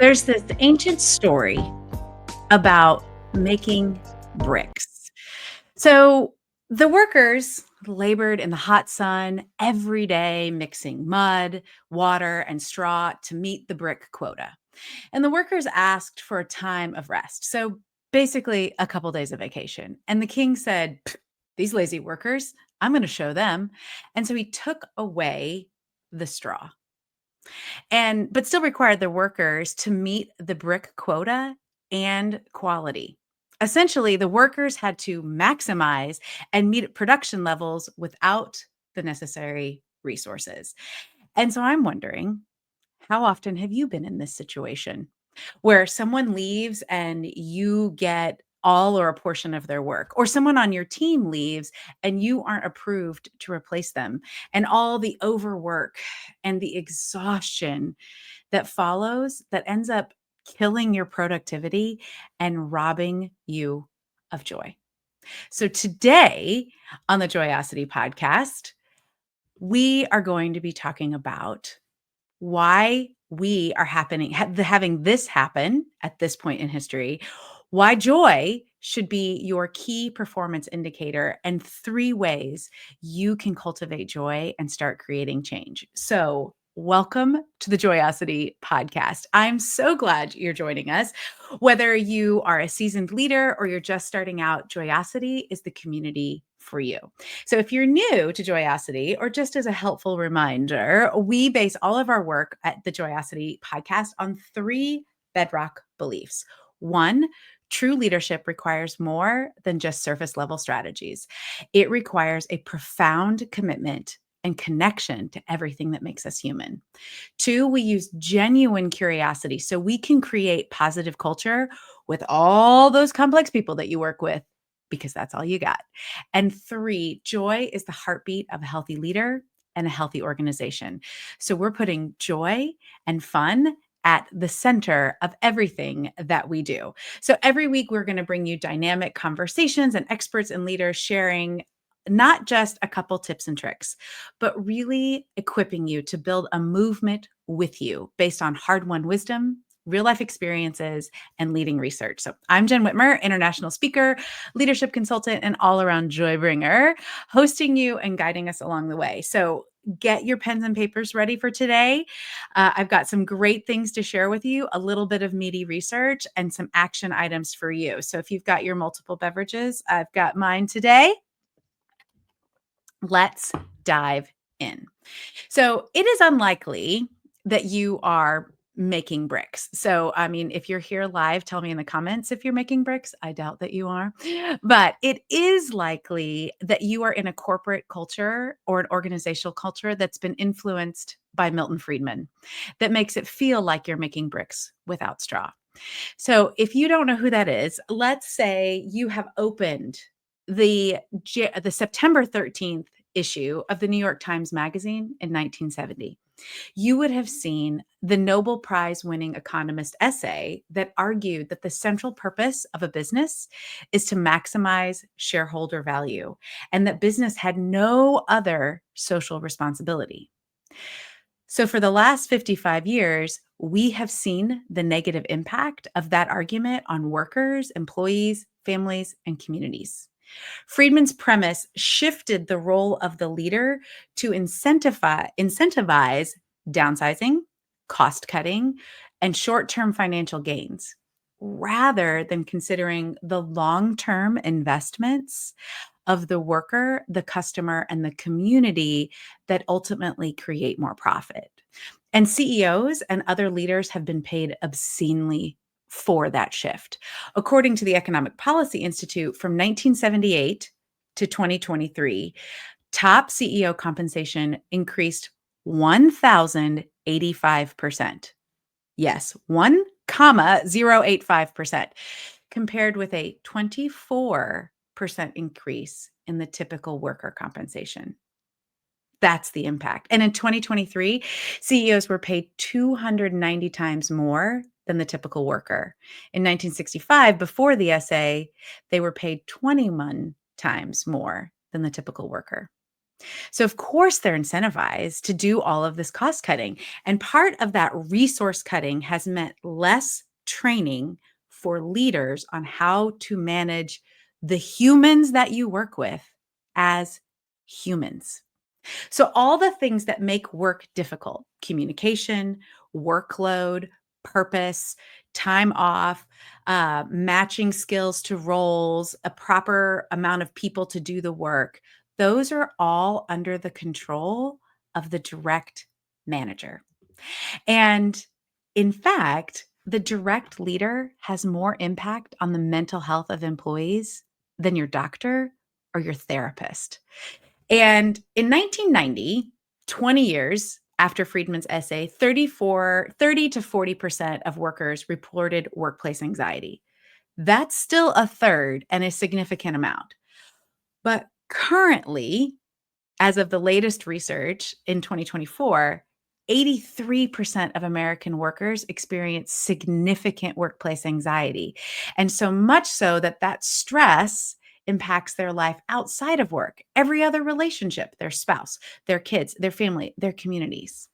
There's this ancient story about making bricks. So the workers labored in the hot sun every day, mixing mud, water, and straw to meet the brick quota. And the workers asked for a time of rest. So basically, a couple days of vacation. And the king said, "Pfft, these lazy workers, I'm going to show them." And so he took away the straw but still required the workers to meet the brick quota and quality. Essentially, the workers had to maximize and meet production levels without the necessary resources. And so I'm wondering, how often have you been in this situation where someone leaves and you get all or a portion of their work, or someone on your team leaves and you aren't approved to replace them, and all the overwork and the exhaustion that follows that ends up killing your productivity and robbing you of joy? So, today on the Joyosity podcast, we are going to be talking about why we are having this happen at this point in history, why joy should be your key performance indicator, and 3 ways you can cultivate joy and start creating change. So, welcome to the Joyosity podcast. I'm so glad you're joining us. Whether you are a seasoned leader or you're just starting out, Joyosity is the community for you. So if you're new to Joyosity, or just as a helpful reminder, we base all of our work at the Joyosity podcast on 3 bedrock beliefs. 1, true leadership requires more than just surface level strategies. It requires a profound commitment and connection to everything that makes us human. 2, we use genuine curiosity so we can create positive culture with all those complex people that you work with, because that's all you got. And 3, joy is the heartbeat of a healthy leader and a healthy organization. So we're putting joy and fun at the center of everything that we do. So every week, we're going to bring you dynamic conversations and experts and leaders sharing not just a couple tips and tricks, but really equipping you to build a movement with you based on hard-won wisdom, real life experiences, and leading research. So I'm Jen Whitmer, international speaker, leadership consultant, and all around joy bringer, hosting you and guiding us along the way. So get your pens and papers ready for today. I've got some great things to share with you, a little bit of meaty research, and some action items for you. So if you've got your multiple beverages, I've got mine today. Let's dive in. So it is unlikely that you are making bricks. So, I mean, if you're here live, tell me in the comments if you're making bricks. I doubt that you are. But it is likely that you are in a corporate culture or an organizational culture that's been influenced by Milton Friedman that makes it feel like you're making bricks without straw. So, if you don't know who that is, let's say you have opened the September 13th issue of the New York Times Magazine in 1970. You would have seen the Nobel Prize winning economist essay that argued that the central purpose of a business is to maximize shareholder value, and that business had no other social responsibility. So, for the last 55 years, we have seen the negative impact of that argument on workers, employees, families, and communities. Friedman's premise shifted the role of the leader to incentivize downsizing, cost cutting, and short term financial gains, rather than considering the long term investments of the worker, the customer, and the community that ultimately create more profit. And CEOs and other leaders have been paid obscenely for that shift. According to the Economic Policy Institute, from 1978 to 2023, top CEO compensation increased 1,085%. Yes, 1,085%, compared with a 24% increase in the typical worker compensation. That's the impact. And in 2023, CEOs were paid 290 times more than the typical worker. In 1965, before the essay, they were paid 21 times more than the typical worker. So, of course, they're incentivized to do all of this cost cutting. And part of that resource cutting has meant less training for leaders on how to manage the humans that you work with as humans. So, all the things that make work difficult communication, workload, purpose, time off, matching skills to roles, a proper amount of people to do the work those are all under the control of the direct manager. And in fact, the direct leader has more impact on the mental health of employees than your doctor or your therapist. And in 1990, 20 years after Friedman's essay, 30 to 40% of workers reported workplace anxiety. That's still a third and a significant amount. But currently, as of the latest research in 2024, 83% of American workers experience significant workplace anxiety. And so much so that that stress impacts their life outside of work, every other relationship, their spouse, their kids, their family, their communities.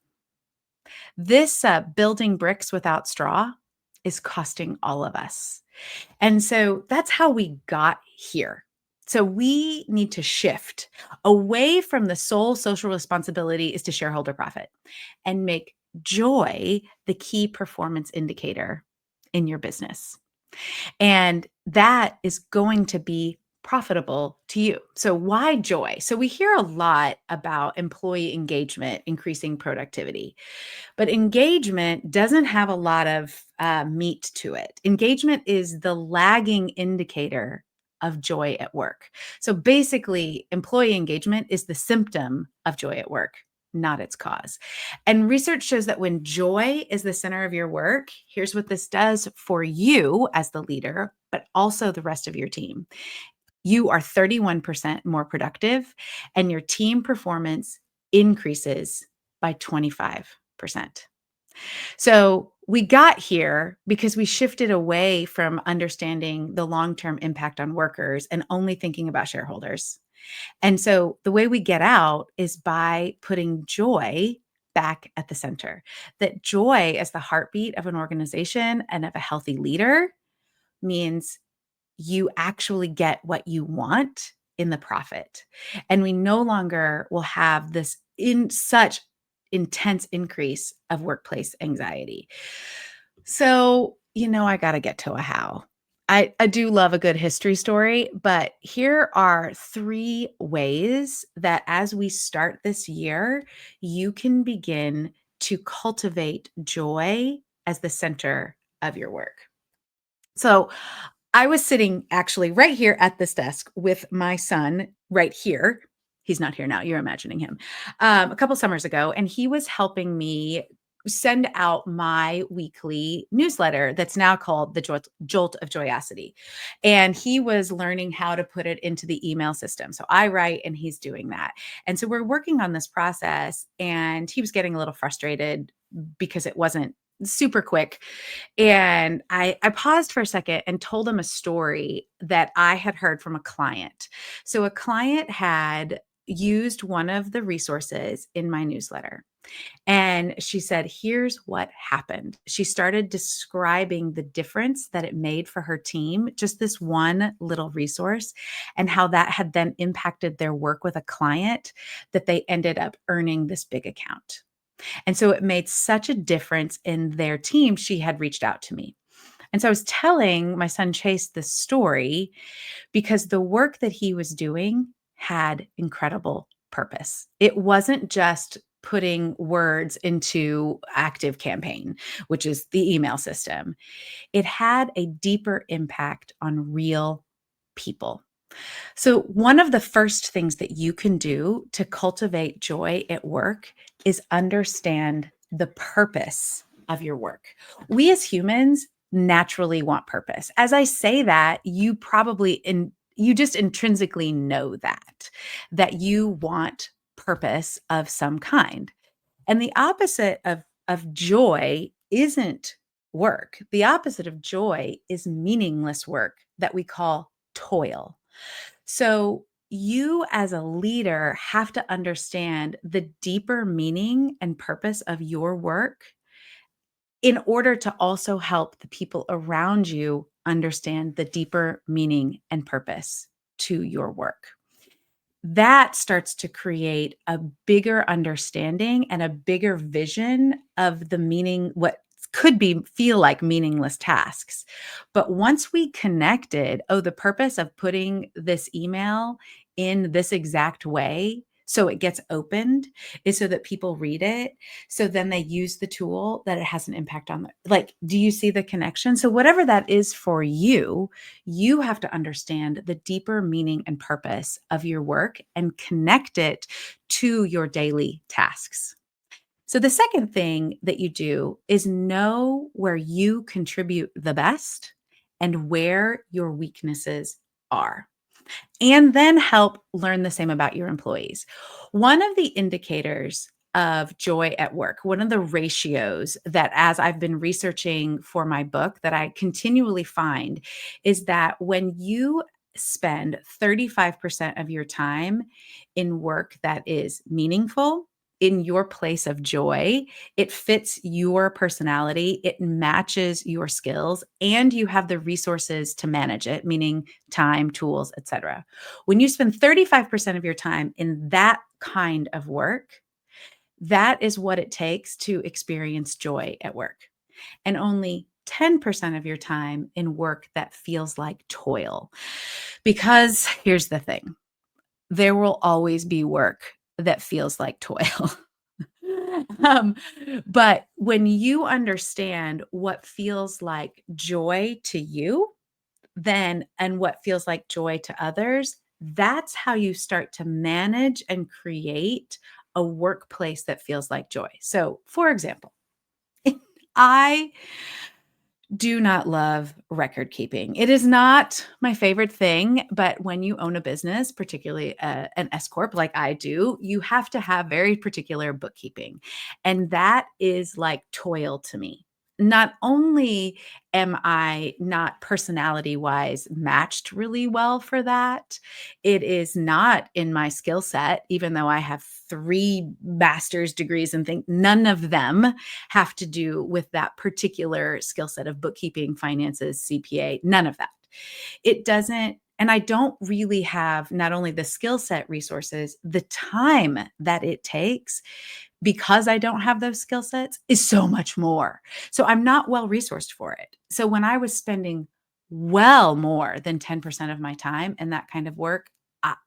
This building bricks without straw is costing all of us. And so that's how we got here. So we need to shift away from the sole social responsibility is to shareholder profit and make joy the key performance indicator in your business. And that is going to be profitable to you. So why joy? So we hear a lot about employee engagement, increasing productivity. But engagement doesn't have a lot of meat to it. Engagement is the lagging indicator of joy at work. So basically, employee engagement is the symptom of joy at work, not its cause. And research shows that when joy is the center of your work, here's what this does for you as the leader, but also the rest of your team. You are 31% more productive, and your team performance increases by 25%. So we got here because we shifted away from understanding the long term impact on workers and only thinking about shareholders. And so the way we get out is by putting joy back at the center. That joy, as the heartbeat of an organization and of a healthy leader, means you actually get what you want in the profit. And we no longer will have this in such intense increase of workplace anxiety. So, I got to get to a how. I do love a good history story, but here are three ways that as we start this year, you can begin to cultivate joy as the center of your work. So, I was sitting actually right here at this desk with my son right here. He's not here now. You're imagining him. A couple summers ago, and he was helping me send out my weekly newsletter that's now called the Jolt of Joyosity. And he was learning how to put it into the email system. So I write and he's doing that. And so we're working on this process, and he was getting a little frustrated because it wasn't super quick. And I paused for a second and told him a story that I had heard from a client. So a client had used one of the resources in my newsletter. And she said, here's what happened. She started describing the difference that it made for her team, just this one little resource, and how that had then impacted their work with a client that they ended up earning this big account. And so it made such a difference in their team. She had reached out to me. And so I was telling my son Chase this story because the work that he was doing had incredible purpose. It wasn't just putting words into Active Campaign, which is the email system. It had a deeper impact on real people. So, one of the first things that you can do to cultivate joy at work is understand the purpose of your work. We as humans naturally want purpose. As I say that, you just intrinsically know that you want purpose of some kind. And the opposite of joy isn't work. The opposite of joy is meaningless work that we call toil. So You as a leader have to understand the deeper meaning and purpose of your work in order to also help the people around you understand the deeper meaning and purpose to your work. That starts to create a bigger understanding and a bigger vision of the meaning, what could be feel like meaningless tasks. But once we connected, oh, the purpose of putting this email in this exact way so it gets opened is so that people read it. So then they use the tool that it has an impact on like, do you see the connection? So whatever that is for you, you have to understand the deeper meaning and purpose of your work and connect it to your daily tasks. So, the second thing that you do is know where you contribute the best and where your weaknesses are, and then help learn the same about your employees. One of the indicators of joy at work, one of the ratios that as I've been researching for my book that I continually find is that when you spend 35% of your time in work that is meaningful, in your place of joy, it fits your personality, it matches your skills, and you have the resources to manage it, meaning time, tools, etc. When you spend 35% of your time in that kind of work, that is what it takes to experience joy at work. And only 10% of your time in work that feels like toil. Because here's the thing, there will always be work that feels like toil. um, but when you understand what feels like joy to you, then and what feels like joy to others, that's how you start to manage and create a workplace that feels like joy. So, for example, I do not love record keeping. It is not my favorite thing, but when you own a business, particularly an S corp like I do, you have to have very particular bookkeeping. And that is like toil to me. Not only am I not personality wise matched really well for that, it is not in my skill set, even though I have 3 master's degrees and think none of them have to do with that particular skill set of bookkeeping, finances, CPA, none of that. It doesn't, and I don't really have not only the skill set resources, the time that it takes because I don't have those skill sets is so much more. So I'm not well resourced for it. So when I was spending well more than 10% of my time in that kind of work,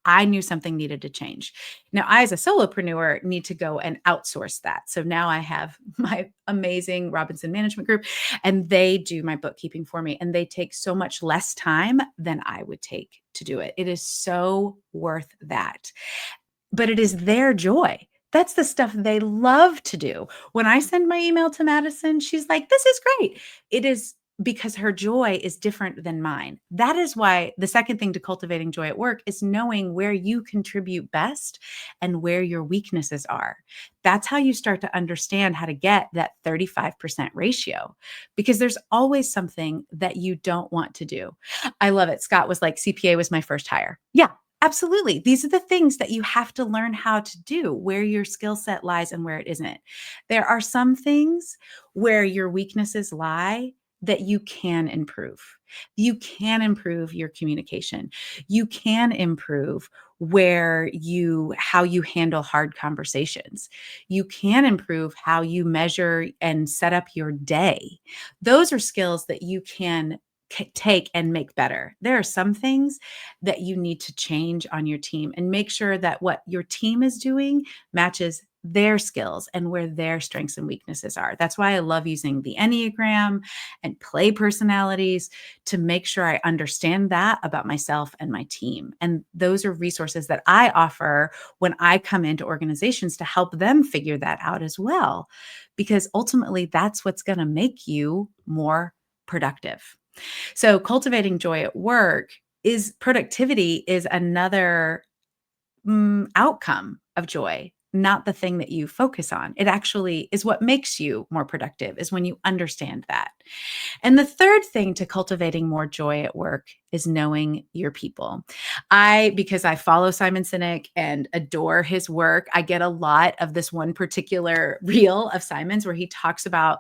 I knew something needed to change. Now, I, as a solopreneur, need to go and outsource that. So now I have my amazing Robinson Management Group, and they do my bookkeeping for me. And they take so much less time than I would take to do it. It is so worth that, but it is their joy. That's the stuff they love to do. When I send my email to Madison, she's like, "This is great." It is because her joy is different than mine. That is why the second thing to cultivating joy at work is knowing where you contribute best and where your weaknesses are. That's how you start to understand how to get that 35% ratio, because there's always something that you don't want to do. I love it. Scott was like, CPA was my first hire. Yeah, absolutely. These are the things that you have to learn how to do, where your skill set lies and where it isn't. There are some things where your weaknesses lie that you can improve. You can improve your communication. You can improve where you how you handle hard conversations. You can improve how you measure and set up your day. Those are skills that you can take and make better. There are some things that you need to change on your team and make sure that what your team is doing matches their skills and where their strengths and weaknesses are. That's why I love using the Enneagram and play personalities to make sure I understand that about myself and my team. And those are resources that I offer when I come into organizations to help them figure that out as well, because ultimately that's what's going to make you more productive. So cultivating joy at work is productivity is another outcome of joy. not the thing that you focus on. It actually is what makes you more productive, is when you understand that. And the third thing to cultivating more joy at work is knowing your people. Because I follow Simon Sinek and adore his work, I get a lot of this one particular reel of Simon's where he talks about,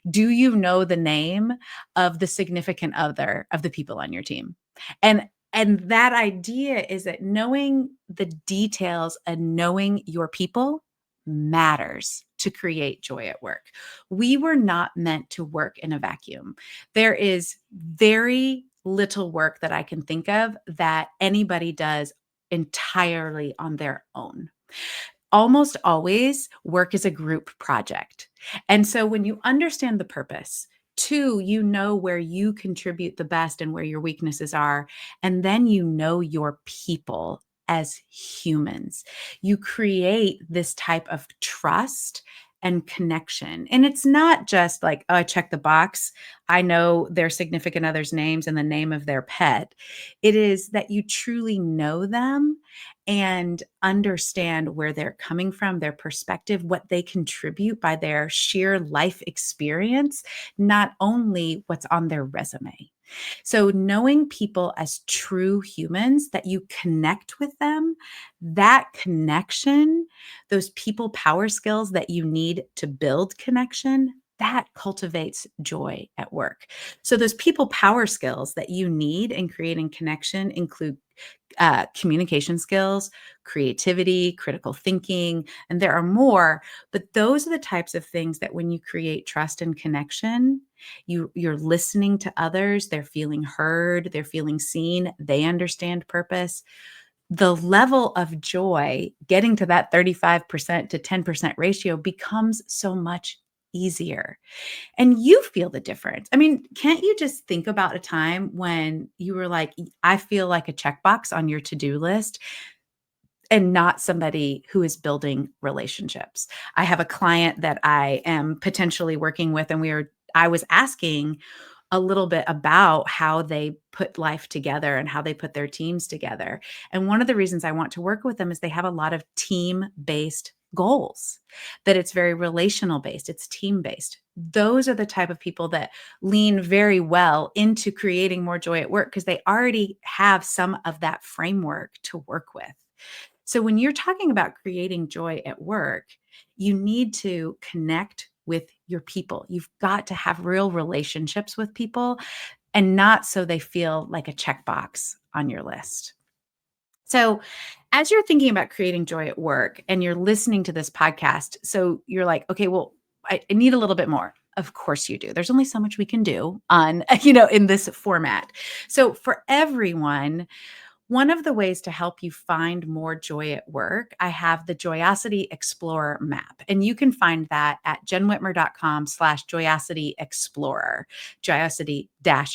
do you know the name of the significant other of the people on your team? And that idea is that knowing the details and knowing your people matters to create joy at work. We were not meant to work in a vacuum. There is very little work that I can think of that anybody does entirely on their own. Almost always, work is a group project. And so when you understand the purpose, two, you know where you contribute the best and where your weaknesses are. And then you know your people as humans. You create this type of trust and connection. And it's not just like, oh, I check the box. I know their significant other's names and the name of their pet. It is that you truly know them and understand where they're coming from, their perspective, what they contribute by their sheer life experience, not only what's on their resume. So, knowing people as true humans, that you connect with them, that connection, those people power skills that you need to build connection, that cultivates joy at work. So, those people power skills that you need in creating connection include communication skills, creativity, critical thinking, and there are more. But those are the types of things that when you create trust and connection, you're listening to others, they're feeling heard, they're feeling seen, they understand purpose. The level of joy getting to that 35% to 10% ratio becomes so much easier. And you feel the difference. I mean, can't you just think about a time when you were like, I feel like a checkbox on your to-do list and not somebody who is building relationships? I have a client that I am potentially working with, and I was asking a little bit about how they put life together and how they put their teams together. And one of the reasons I want to work with them is they have a lot of team-based goals, that it's very relational based, it's team based. Those are the type of people that lean very well into creating more joy at work because they already have some of that framework to work with. So when you're talking about creating joy at work, you need to connect with your people. You've got to have real relationships with people and not so they feel like a checkbox on your list. So, as you're thinking about creating joy at work and you're listening to this podcast, so you're like, okay, well, I need a little bit more. Of course you do. There's only so much we can do on, in this format. So, for everyone, one of the ways to help you find more joy at work, I have the Joyosity Explorer map. And you can find that at jenwhitmer.com/Joyosity Explorer, Joyosity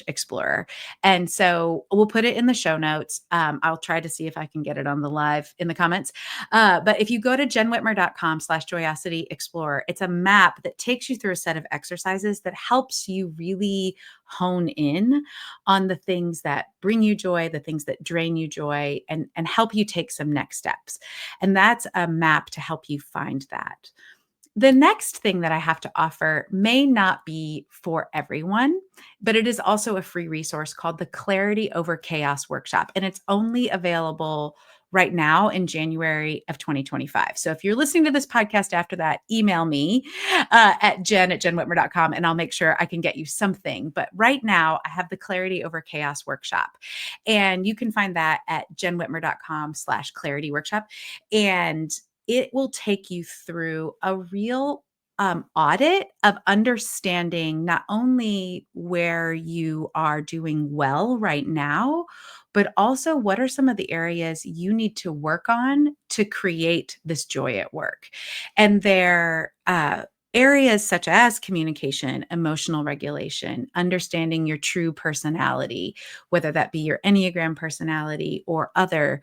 Explorer. And so we'll put it in the show notes. I'll try to see if I can get it on the live in the comments. But if you go to jenwhitmer.com/Joyosity Explorer, it's a map that takes you through a set of exercises that helps you really hone in on the things that bring you joy, the things that drain you joy, and help you take some next steps. And that's a map to help you find that. The next thing that I have to offer may not be for everyone, but it is also a free resource called the Clarity Over Chaos Workshop. And it's only available right now in January of 2025. So if you're listening to this podcast after that, email me at jen@jenwhitmer.com and I'll make sure I can get you something. But right now, I have the Clarity Over Chaos Workshop. And you can find that at jenwhitmer.com/clarity workshop. And it will take you through a real audit of understanding not only where you are doing well right now, but also what are some of the areas you need to work on to create this joy at work. And they're areas such as communication, emotional regulation, understanding your true personality, whether that be your Enneagram personality or other.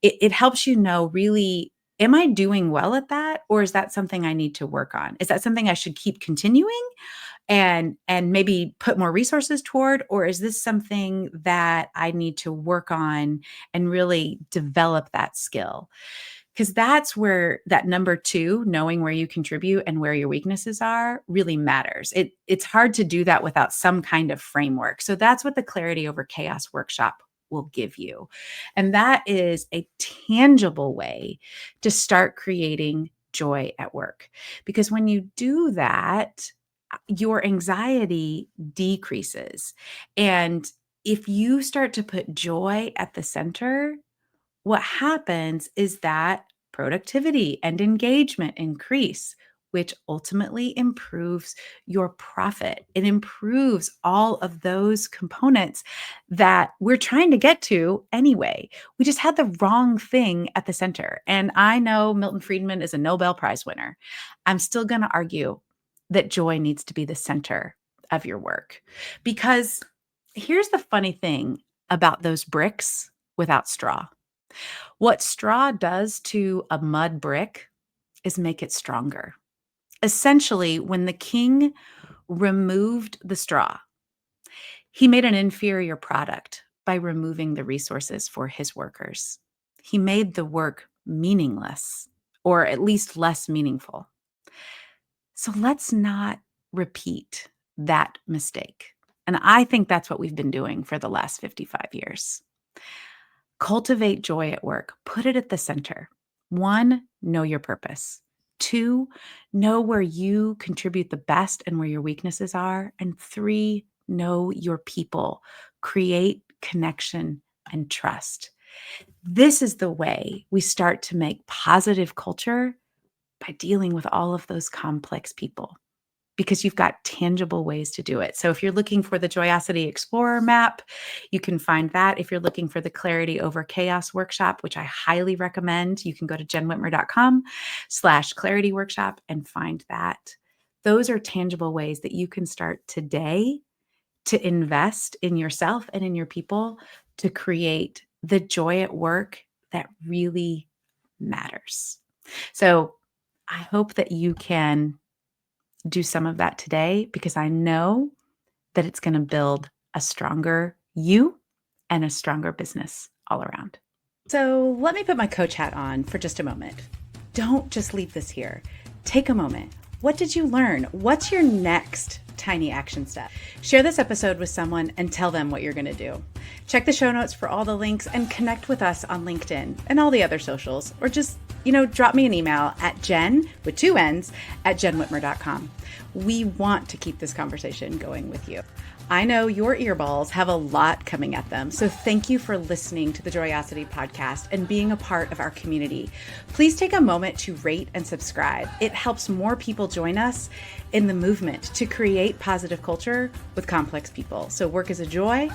It helps you know really, am I doing well at that? Or is that something I need to work on? Is that something I should keep continuing and maybe put more resources toward? Or is this something that I need to work on and really develop that skill? Because that's where that number two, knowing where you contribute and where your weaknesses are, really matters. It's hard to do that without some kind of framework. So that's what the Clarity Over Chaos workshop will give you. And that is a tangible way to start creating joy at work. Because when you do that, your anxiety decreases. And if you start to put joy at the center, what happens is that productivity and engagement increase, which ultimately improves your profit. It improves all of those components that we're trying to get to anyway. We just had the wrong thing at the center. And I know Milton Friedman is a Nobel Prize winner. I'm still going to argue that joy needs to be the center of your work. Because here's the funny thing about those bricks without straw. What straw does to a mud brick is make it stronger. Essentially, when the king removed the straw, he made an inferior product by removing the resources for his workers. He made the work meaningless, or at least less meaningful. So let's not repeat that mistake. And I think that's what we've been doing for the last 55 years. Cultivate joy at work. Put it at the center. 1, know your purpose. 2, know where you contribute the best and where your weaknesses are. And 3, know your people. Create connection and trust. This is the way we start to make positive culture by dealing with all of those complex people, because you've got tangible ways to do it. So if you're looking for the Joyosity Explorer map, you can find that. If you're looking for the Clarity Over Chaos workshop, which I highly recommend, you can go to jenwhitmer.com/clarity workshop and find that. Those are tangible ways that you can start today to invest in yourself and in your people to create the joy at work that really matters. So I hope that you can do some of that today, because I know that it's going to build a stronger you and a stronger business all around. So let me put my coach hat on for just a moment. Don't just leave this here. Take a moment. What did you learn? What's your next tiny action step? Share this episode with someone and tell them what you're going to do. Check the show notes for all the links and connect with us on LinkedIn and all the other socials, or just drop me an email at jen, with 2 N's, at jenwhitmer.com. We want to keep this conversation going with you. I know your earballs have a lot coming at them, so thank you for listening to the Joyosity podcast and being a part of our community. Please take a moment to rate and subscribe. It helps more people join us in the movement to create positive culture with complex people. So work is a joy,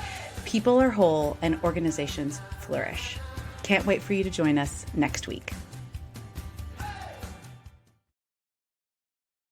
people are whole, and organizations flourish. Can't wait for you to join us next week.